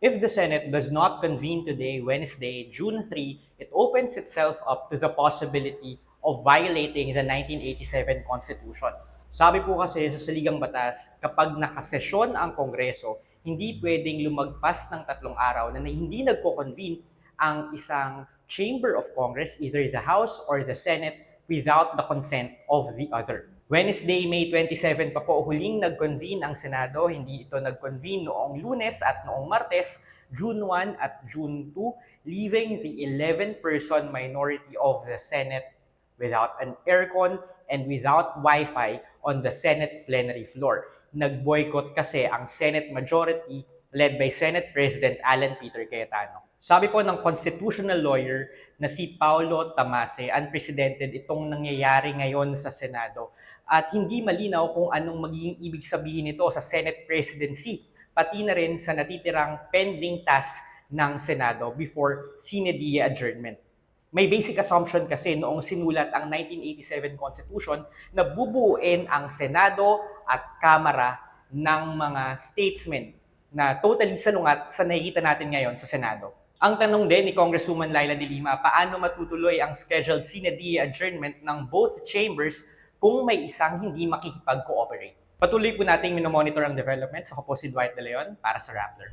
If the Senate does not convene today, Wednesday, June 3, it opens itself up to the possibility of violating the 1987 Constitution. Sabi po kasi sa saligang batas, kapag nakasesyon ang Kongreso, hindi pwedeng lumagpas ng 3 araw na hindi nagko-convene ang isang chamber of Congress, either the House or the Senate, without the consent of the other. Wednesday, May 27 pa po huling nag-convene ang Senado. Hindi ito nag-convene noong Lunes at noong Martes, June 1 at June 2, leaving the 11-person minority of the Senate without an aircon and without Wi-Fi on the Senate plenary floor. Nag-boycott kasi ang Senate majority led by Senate President Alan Peter Cayetano. Sabi po ng constitutional lawyer na si Paulo Tamase, unprecedented itong nangyayari ngayon sa Senado at hindi malinaw kung anong magiging ibig sabihin nito sa Senate presidency, pati na rin sa natitirang pending tasks ng Senado before sine die adjournment. May basic assumption kasi noong sinulat ang 1987 Constitution na bubuuin ang Senado at Kamara ng mga statesmen na totally salungat sa nakikita natin ngayon sa Senado. Ang tanong din ni Congresswoman Laila De Lima, paano matutuloy ang scheduled sine die adjournment ng both chambers kung may isang hindi makikipag-cooperate? Patuloy po nating minomonitor ang developments. Ako po si Dwight De Leon para sa Rappler.